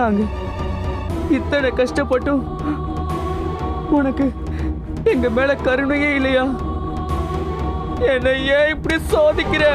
நாங்க இத்தனை கஷ்டப்பட்டும் உனக்கு எங்க மேல கருணையே இல்லையா? என்னை ஏன் இப்படி சோதிக்கிற?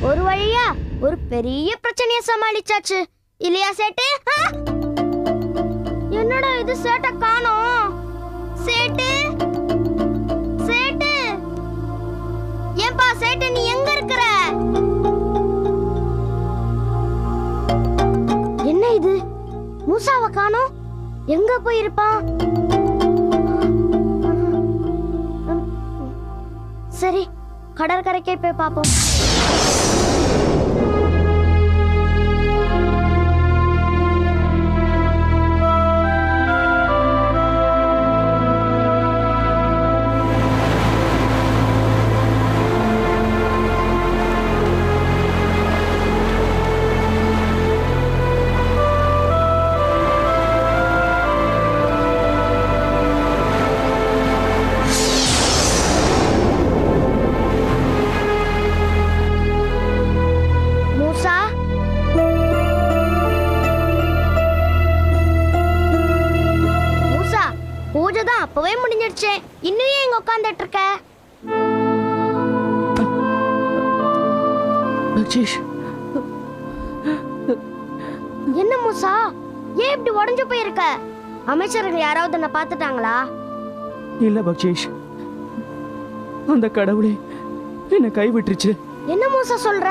ஒரு வழியா ஒரு பெரிய பிரச்சனையை சமாளிச்சாச்சு இல்லையா சேட்டு? என்னடா இது சேட்டை காணோம்? சேட்டு சேட்டு, ஏன்பா சேட்டு நீ எங்க இருக்கிற? என்ன இது மூசாவை காணோம்? எங்க போயிருப்பான்? சரி கடற்கரைக்கே போய் பாப்போம். அப்பவே முடிஞ்சிடுச்சு, இன்னும் ஏன் இங்க உட்கார்ந்துட்டு இருக்க? என்ன மூசா, ஏன் இப்படி உடைஞ்சு போயிருக்க? அமைச்சர்கள் யாராவது என்ன பார்த்துட்டாங்களா? இல்ல பக்ஷேஷ், அந்த கடவுளே என்ன கைவிட்டுருச்சு. என்ன மூசா சொல்ற?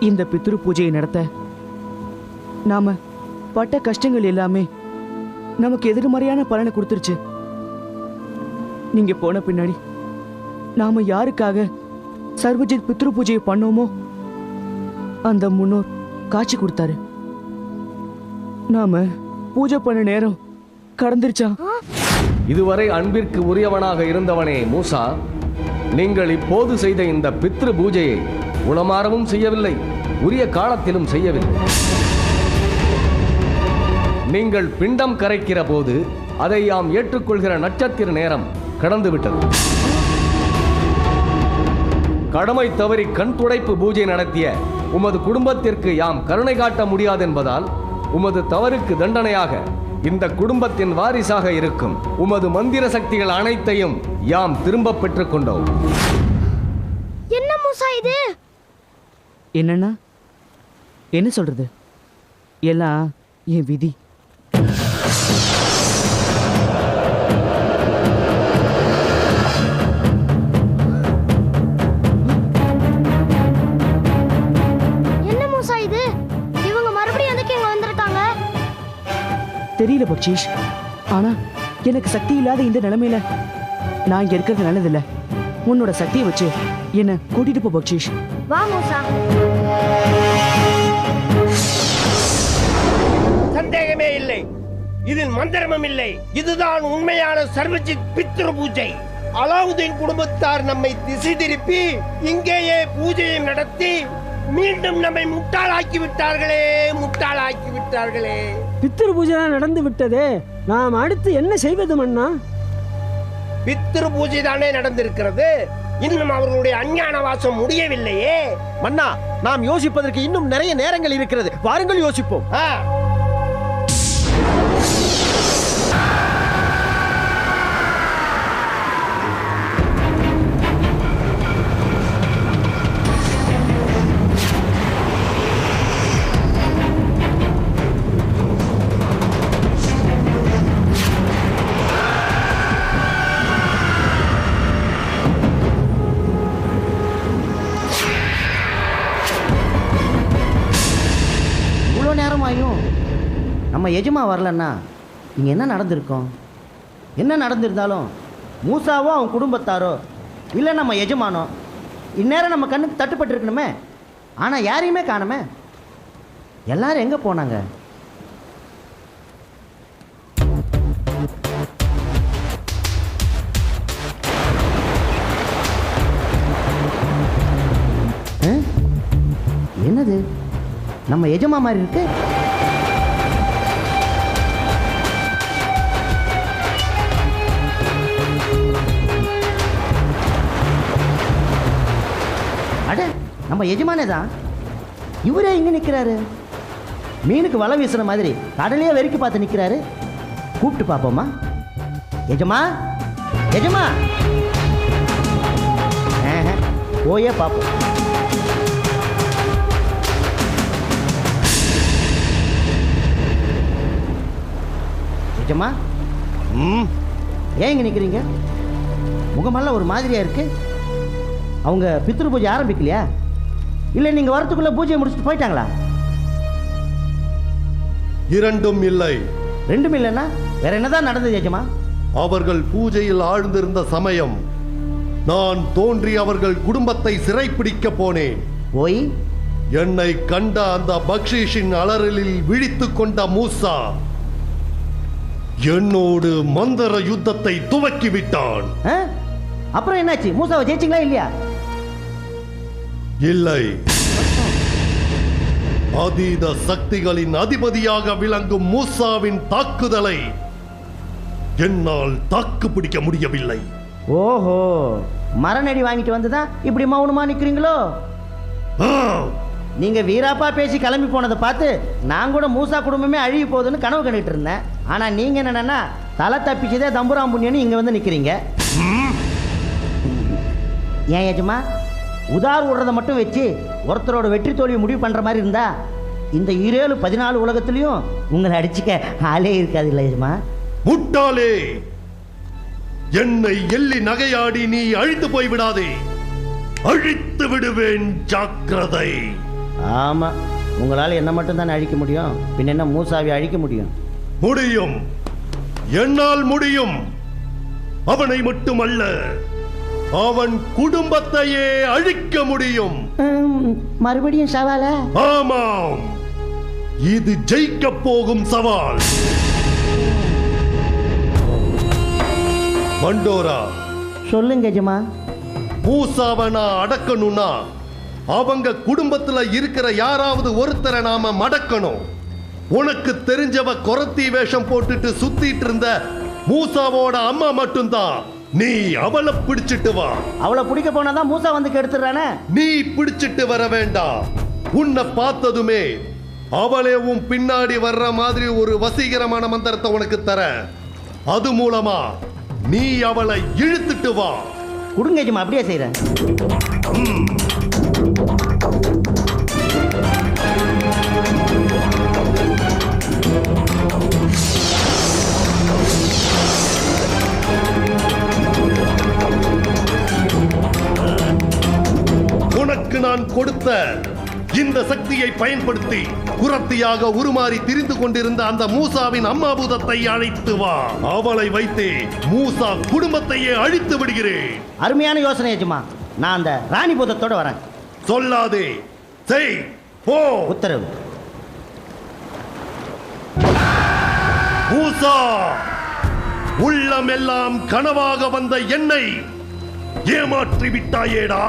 இந்த பித்ரு பூஜையை நடத்த நாம பட்ட கஷ்டங்கள் எல்லாமே நமக்கு எதிர்மறையான பலனை கொடுத்துருச்சு. நீங்க போன பின்னாடி நாம யாருக்காக சர்வஜித் பித்ரு பூஜையை பண்ணோமோ அந்த முன்னோர் காட்சி கொடுத்தாரு. நாம பூஜை பண்ண நேரம் கடந்துருச்சா? இதுவரை அன்பிற்கு உரியவனாக இருந்தவனே மூசா, நீங்கள் இப்போது செய்த இந்த பித்ரு பூஜையை உளமாறவும் செய்யவில்லை, உரிய காலத்திலும் செய்யவில்லை. நீங்கள் பிண்டம் கரைக்கிற போது அதை யாம் ஏற்றுக்கொள்கிற நட்சத்திர நேரம் கடந்துவிட்டது. கடமை தவறி கண் துடைப்பு பூஜை நடத்திய உமது குடும்பத்திற்கு யாம் கருணை காட்ட முடியாது என்பதால் உமது தவறுக்கு தண்டனையாக இந்த குடும்பத்தின் வாரிசாக இருக்கும் உமது மந்திர சக்திகள் அனைத்தையும் யாம் திரும்ப பெற்றுக் கொண்டோம். என்ன மூசா இது? என்னன்னா என்ன சொல்றது? எல்லாம் என் விதி. தெரியல பக்ஷீஷ், ஆனா எனக்கு சக்தி இல்லாத இந்த நிலைமையில நான் இங்க இருக்கிறது நல்லதில்ல. உன்னோட சக்தியை வச்சு என்ன கூட்டிட்டு போ பக்ஷீஷ். வா மூசா. சந்தேகமே இல்லை, இதில் மந்திரமும் இல்லை. இதுதான் உண்மையான சர்வஜித் பித்ரு பூஜை. அலாவுதீன் குடும்பத்தார் நம்மை திசை திருப்பி இங்கேயே பூஜையை நடத்தி மீண்டும் நம்மை முட்டாளாக்கி விட்டார்களே, முட்டாளாக்கி விட்டார்களே. பித்ரு பூஜை நடந்து விட்டதே, நாம் அடுத்து என்ன செய்வது மன்னா? பித்ரு பூஜை தானே நடந்திருக்கிறது, இன்னும் அவர்களுடைய அஞ்ஞான வாசம் முடியவில்லையே. மன்னா, நாம் யோசிப்பதற்கு இன்னும் நிறைய நேரங்கள் இருக்கிறது, வாருங்கள் யோசிப்போம். நம்ம எஜமா வரலன்னா இங்கே என்ன நடந்திருக்கும்? என்ன நடந்திருந்தாலும் மூசாவோ அவன் குடும்பத்தாரோ இல்லை நம்ம எஜமானோ இந்நேரம் நம்ம கண்ணுக்கு தட்டுப்பட்டு இருக்கணுமே. ஆனால் யாரையுமே காணுமே. எல்லாரும் எங்கே போனாங்க? என்னது நம்ம எஜமா மாதிரி இருக்கு? அட, நம்ம எஜமானே தான். இவரே இங்க நிக்கிறாரு. மீனுக்கு வலை வீசுற மாதிரி கடலையே வெறிக்கி பார்த்து நிக்கிறாரு. கூப்பிட்டு பார்ப்போமா? எஜமா, எஜமா. போயே பார்ப்போம். எஜமா, ஏன் இங்க நிக்கிறீங்க? முகமெல்லாம் ஒரு மாதிரியா இருக்கு. அவங்க பித்ரு பூஜை ஆரம்பிக்கலையா? இல்ல நீங்க வரத்துக்குள்ள பூஜையை முடிச்சுட்டு போயிட்டாங்களா? இரண்டும் இல்லை. ரெண்டும் இல்லைன்னா வேற என்னதான் நடந்தது எஜமா? அவர்கள் பூஜையில் ஆழ்ந்திருந்த சமயம் நான் தோன்றி அவர்கள் குடும்பத்தை சிறைப்பிடிக்க போனேன். போய் என்னை கண்ட அந்த பக்ஷீஷின் அலறலில் விழித்துக் கொண்ட மூசா என்னோடு மந்திர யுத்தத்தை துவக்கி விட்டான். அப்புறம் என்னாச்சு? மூசாவை ஜெயிச்சிங்களா இல்லையா? இல்லை. அதீத சக்திகளின் அதிபதியாக விளங்கும் மூசாவின் தாக்குதலை என்னால் தாக்கு பிடிக்க முடியவில்லை. ஓஹோ, மரணடி வாங்கிட்டு வந்துதான் இப்படி மௌனமா நிக்கிறீங்களோ? நீங்க வீராப்பா பேசி கிளம்பி போனதை பார்த்து நான் கூட மூசா குடும்பமே அழுகி போகுதுன்னு கனவு கண்டுட்டு இருந்தேன். ஆனா நீங்க என்னன்னா தலை தப்பிச்சதே தம்புராம் புண்ணியன்னு இங்க வந்து நிக்கிறீங்க. ஏன் எஜமா, உதார் விடுறதை மட்டும் வச்சு ஒருத்தரோட வெற்றி தோல்வி முடிவு பண்ற மாதிரி இருந்தா இந்த 14 உலகத்திலையும் உங்களை அடிச்சுக்க ஆளே இருக்காது இல்லை எஜமா? முட்டாளே, என்னை எள்ளி நகையாடி நீ அழித்து போய்விடாதே. அழித்து விடுவேன், ஜாக்கிரதை. ஆமா, உங்களால் என்ன மட்டும் தானே அழிக்க முடியும், பின்ன என்ன மூசாவை அழிக்க முடியும்? முடியும், என்னால் முடியும். அவனை மட்டுமல்ல, அவன் குடும்பத்தையே அழிக்க முடியும். மறுபடியும் சவால? ஆமாம், இது ஜெயிக்க போகும் சவால். மண்டோரா, சொல்லுங்க எஜமா. மூசாவை நான் அடக்கணும்னா அவங்க குடும்பத்துல இருக்கிற யாராவது ஒருத்தரை நாம மடக்கணும். உனக்கு தெரிஞ்சவ கொரத்தி வேஷம் போட்டுட்டு சுத்திட்டு இருந்த மூசாவோட அம்மா மட்டும்தான். நீ அவளை பிடிச்சிட்டு வா. அவளை பிடிக்க போனாதான் மூசா வந்து கெடுத்துறானே. நீ பிடிச்சிட்டு வர வேண்டாம். உன்னை பார்த்ததுமே அவளே உன் பின்னாடி வர்ற மாதிரி ஒரு வசீகரமான மந்திரத்தை உனக்கு தர. அது மூலமா நீ அவளை இழுத்துட்டு வா. கொடுங்க எஜமா, அப்படியே செய்றேன். உனக்கு நான் கொடுத்த இந்த சக்தியை பயன்படுத்தி குரத்தியாக உருமாறி திரிந்து கொண்டிருந்த அந்த மூசாவின் அம்மா பூதத்தை அழைத்து வா. அவளை வைத்து மூசா குடும்பத்தையே அழித்து விடுகிறேன். அருமையான யோசனை எஜமா. நான் அந்த ராணி பூதத்தோட வரேன். சொல்லாதே, செய், போ. உத்தரவு. மூசா, உள்ளமெல்லாம் கனவாக வந்த என்னை ஏமாற்றி விட்டாயேடா.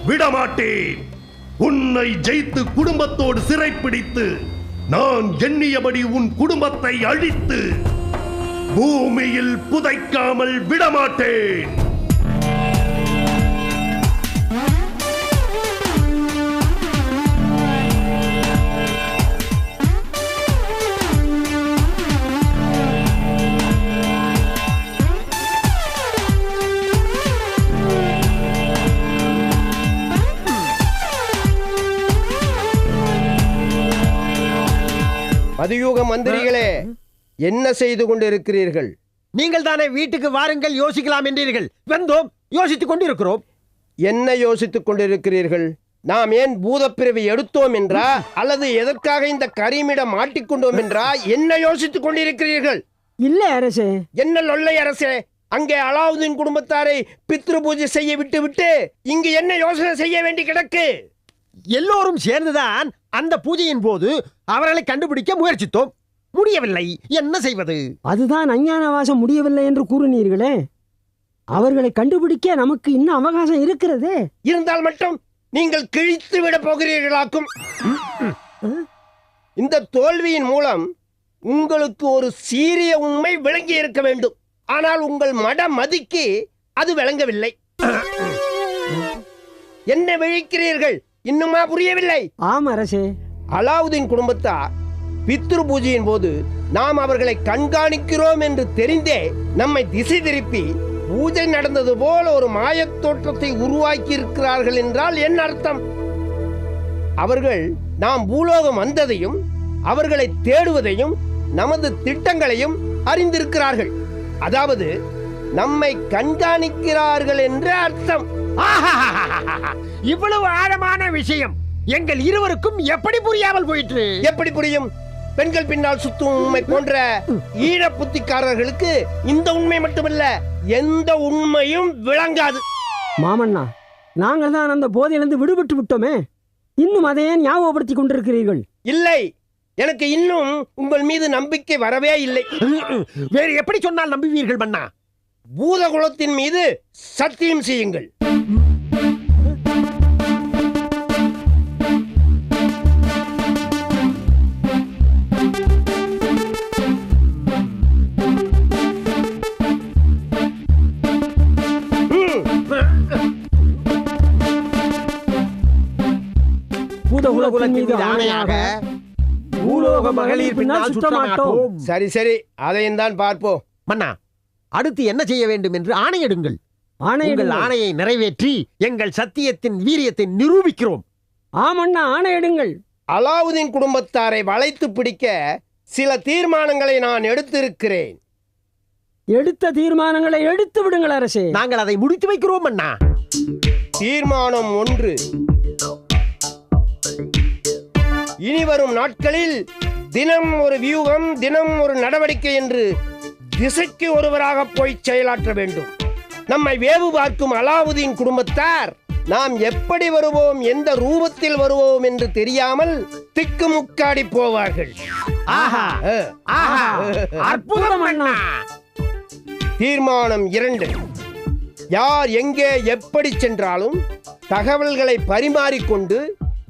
விடமாட்டேன். உன்னை ஜெயித்து குடும்பத்தோடு சிறைப்பிடித்து நான் எண்ணியபடி உன் குடும்பத்தை அழித்து பூமியில் புதைக்காமல் விடமாட்டேன். மதியூக மந்திரிகளே, என்ன செய்து கொண்டிருக்கிறீர்கள்? நீங்கள் தானே வீட்டுக்கு வாருங்கள் யோசிக்கலாம் என்றீர்கள். வந்தோம், யோசித்துக் கொண்டிருக்கிறோம். என்ன யோசித்துக் கொண்டிருக்கிறீர்கள்? நாம் ஏன் பூதப்பிறவி எடுத்தோம் என்றா, அல்லது எதற்காக இந்த கரீமிடம் மாட்டிக்கொண்டோம் என்றா என்ன யோசித்துக் கொண்டிருக்கிறீர்கள்? இல்ல அரசே. என்ன லொல்லை அரசே? அங்கே அலாவுதீன் குடும்பத்தாரை பித்ரு பூஜை செய்ய விட்டு இங்கு என்ன யோசனை செய்ய வேண்டி கிடக்கு? எல்லோரும் சேர்ந்துதான் அந்த பூஜையின் போது அவர்களை கண்டுபிடிக்க முயற்சித்தோம். முடியவில்லை. என்ன செய்வது? அதுதான் அஞ்ஞானவாசம் முடியவில்லை என்று கூறினீர்களே. அவர்களை கண்டுபிடிக்க நமக்கு இன்னும் அவகாசம் இருக்கிறதே. இருந்தால் மட்டும் நீங்கள் கிழித்து விட போகிறீர்களாக்கும். இந்த தோல்வியின் மூலம் உங்களுக்கு ஒரு சீரிய உண்மை விளங்கி இருக்க வேண்டும். ஆனால் உங்கள் மட மதிக்கு அது விளங்கவில்லை. என்ன விழிக்கிறீர்கள்? இன்னுமா புரியவில்லை? ஆம் அரசே. அலாவுதீன் குடும்பத்தார் பித்ரு பூஜையின் போது நாம் அவர்களை கண்காணிக்கிறோம் என்று தெரிந்தே நம்மை திசை திருப்பி பூஜை நடந்தது போல ஒரு மாயத் தோற்றத்தை உருவாக்கி இருக்கிறார்கள் என்றால் என்ன அர்த்தம்? அவர்கள் நாம் பூலோகம் வந்ததையும் அவர்களை தேடுவதையும் நமது திட்டங்களையும் அறிந்திருக்கிறார்கள். அதாவது நம்மை கண்காணிக்கிறார்கள் என்று அர்த்தம். இவ்வளவு ஆழமான விஷயம் எங்கள் இருவருக்கும் எப்படி புரியாமல் போயிற்று? எப்படி புரியும்? பெண்கள் பின்னால் சுத்தும் உண்மை போன்ற ஈழ புத்திக்காரர்களுக்கு இந்த உண்மை மட்டுமல்ல, எந்த உண்மையும் விளங்காது. மாமன்னா, நாங்கள் தான் அந்த போதையிலிருந்து விடுபட்டு விட்டோமே, இன்னும் அதையே ஞாபகப்படுத்திக் கொண்டிருக்கிறீர்கள். இல்லை, எனக்கு இன்னும் உங்கள் மீது நம்பிக்கை வரவே இல்லை. வேறு எப்படி சொன்னால் நம்புவீர்கள் மன்னா? பூதகுலத்தின் மீது சத்தியம் செய்யுங்கள். பூதகுலத்தின் மீது ஆணையாக பூலோக மகளிர் பின்னால் சுற்ற மாட்டோம். சரி சரி, அதையும் தான் பார்ப்போம். மன்னா, அடுத்து என்ன செய்ய வேண்டும் என்று ஆணையிடுங்கள். உங்கள் ஆணையை நிறைவேற்றி எங்கள் சத்தியத்தின் வீரியத்தை நிரூபிக்கிறோம். ஆமண்ணா, ஆணையிடுங்கள். அலாவுதீன் குடும்பத்தாரை வளைத்து பிடிக்க சில தீர்மானங்களை நான் எடுத்திருக்கிறேன். எடுத்த தீர்மானங்களை எடுத்து விடுங்கள் அரசே. நாங்கள் அதை முடித்து வைக்கிறோம் மன்னா. தீர்மானம் 1. இனிவரும் நாட்களில் தினம் ஒரு வியூகம், தினம் ஒரு நடவடிக்கை என்று திசைக்கு ஒருவராக போய் செயலாற்ற வேண்டும். நம்மை வேவு பார்க்கும் அலாவுதீன் குடும்பத்தார் நாம் எப்படி வருவோம், எந்த ரூபத்தில் வருவோம் என்று தெரியாமல் திக்குமுக்காடி போவார்கள். அற்புதம் அண்ணா. தீர்மானம் 2. யார் எங்கே எப்படி சென்றாலும் தகவல்களை பரிமாறிக்கொண்டு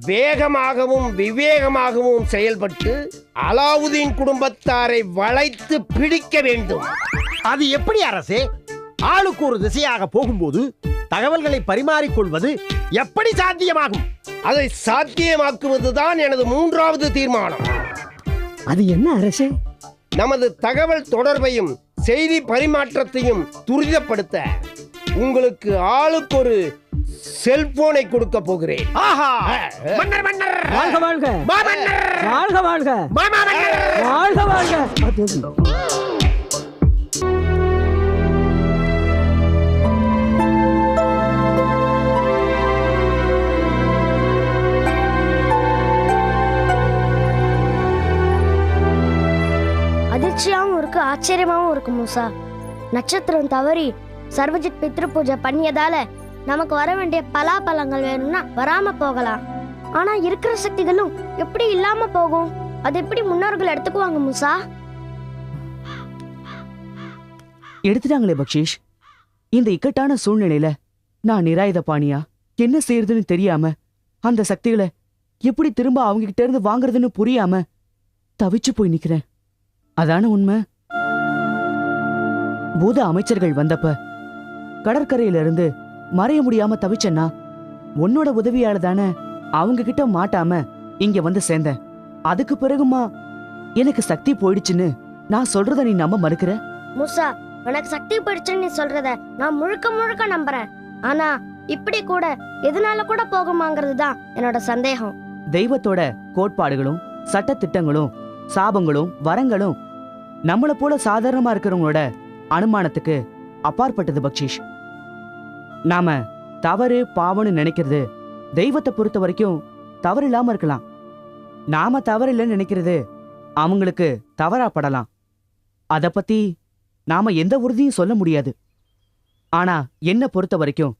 வேகமாகவும் விவேகமாகவும் செயல்பட்டு அலாவுதீன் குடும்பத்தாரை வளைத்து பிடிக்க வேண்டும். அது எப்படி அரசே? ஆளுக்கு ஒரு திசையாக போகும்போது தகவல்களை பரிமாறிக்கொள்வது எப்படி சாத்தியமாகும்? அதை சாத்தியமாக்குவதுதான் எனது 3வது தீர்மானம். அது என்ன அரசே? நமது தகவல் தொடர்பையும் செய்தி பரிமாற்றத்தையும் துரிதப்படுத்த உங்களுக்கு ஆளுக்கு ஒரு செல்போனை கொடுக்க போகிறேன். மன்னர் மன்னர் வாழ்க வாழ்க, வாழ்க வாழ்க, வாழ்க வாழ்க. அதிர்ச்சியாகவும் இருக்கு, ஆச்சரியமாகவும் இருக்கு மூசா. நட்சத்திரம் தவறி சர்வஜித் பித்ரு பூஜை பண்ணியதால நமக்கு வர வேண்டிய பலாபலங்கள் வேணும்னா வராம போகலாம். ஆனா இருக்கிற சக்திகளும் எப்படி இல்லாம போகும்? அது எப்படி முன்னோர்கள் எடுத்துக்குவாங்க மூசா? எடுத்துட்டாங்களே பக்ஷீஷ். இந்த இக்கட்டான சூழ்நிலையில நான் நிராயுத பாணியா என்ன செய்யறதுன்னு தெரியாம, அந்த சக்திகளை எப்படி திரும்ப அவங்க கிட்ட இருந்து வாங்குறதுன்னு புரியாம தவிச்சு போய் நிக்கிறேன். அதான உண்மை. பூத அமைச்சர்கள் வந்தப்ப கடற்கரையில இருந்து மறைய முடியாம தவிச்சேன்னா உன்னோட உதவியால தானே அவங்க கிட்ட மாட்டாம இங்க வந்து சேர்ந்தேன். அதுக்கு பிறகுமா எனக்கு சக்தி போயிடுச்சுன்னு நான் சொல்றத நீ நம்ப மறுக்கிற? மூசா, உனக்கு சக்தி போயிடுச்சுன்னு நீ சொல்றத நான் முழுக்க முழுக்க நம்புறேன். ஆனா இப்படி கூட எதனால கூட போகுமாங்கிறது தான் என்னோட சந்தேகம். தெய்வத்தோட கோட்பாடுகளும் சட்ட திட்டங்களும் சாபங்களும் வரங்களும் நம்மள போல சாதாரணமா இருக்கிறவங்களோட அனுமானத்துக்கு அப்பாற்பட்டது பக்ஷீஷ். நாம தவறு பாவம்னு நினைக்கிறது தெய்வத்தை பொறுத்த வரைக்கும் தவறு இல்லாம இருக்கலாம். நாம தவறு இல்லைன்னு நினைக்கிறது அவங்களுக்கு தவறாப்படலாம். அத பத்தி நாம எந்த உறுதியும் சொல்ல முடியாது. ஆனா என்ன பொறுத்த வரைக்கும்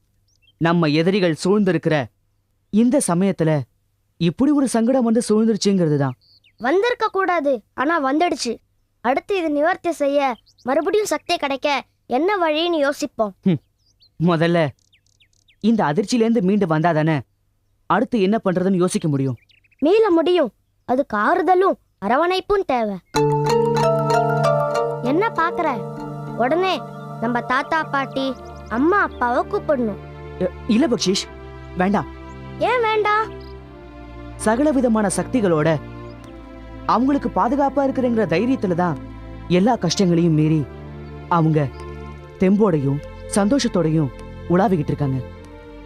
நம்ம எதிரிகள் சூழ்ந்திருக்கிற இந்த சமயத்துல இப்படி ஒரு சங்கடம் வந்து சூழ்ந்துருச்சுங்கிறது தான். வந்திருக்க கூடாது, ஆனா வந்துடுச்சு. அடுத்து இது நிவர்த்தி செய்ய மறுபடியும் சக்தி கிடைக்க என்ன வழின்னு யோசிப்போம். முதல்ல இந்த அதிர்ச்சியிலேருந்து மீண்டு வந்தாதானே அடுத்து என்ன பண்றதுன்னு யோசிக்க முடியும். மீள முடியும். அதுக்கு ஆறுதலும் அரவணைப்பும் தேவை. என்ன பாக்குற? உடனே நம்ம தாத்தா பாட்டி அம்மா அப்பாவை கூப்பிடணும். இல்ல பக்ஷீஷ், வேண்டாம். ஏன் வேண்டாம்? சகல விதமான சக்திகளோட அவங்களுக்கு பாதுகாப்பா இருக்கிறங்கிற தைரியத்துல தான் எல்லா கஷ்டங்களையும் மீறி அவங்க தெம்போடையும் சந்தோஷத்தோடையும் உலாவிக்கிட்டு இருக்காங்க.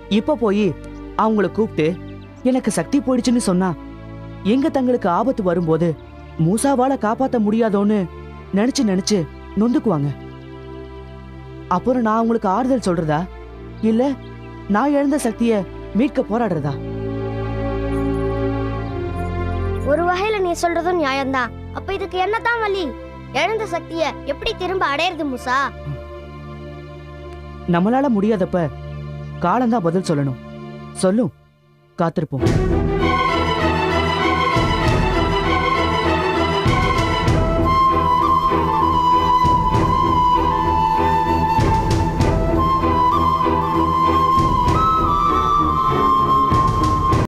இப்ப போய் அவங்கள கூப்பிட்டு எனக்கு சக்தி போயிடுச்சுன்னு சொன்னா எங்க தங்களுக்கு ஆபத்து வரும்போது மூசாவால காப்பாத்த முடியாதோன்னு நினைச்சு நினைச்சு நொந்துக்குவாங்க. அப்புறம் நான் அவங்களுக்கு ஆறுதல் சொல்றதா இல்ல நான் இழந்த சக்திய மீட்க போராடுறதா? ஒரு வகையில நீ சொல்றதும் நியாயம்தான். அப்ப இதுக்கு என்னதான் வழி? இழந்த சக்திய எப்படி திரும்ப அடையிறது மூசா? நம்மளால முடியாதப்ப காலம்தான் பதில் சொல்லணும். சொல்லும், காத்திருப்போம்.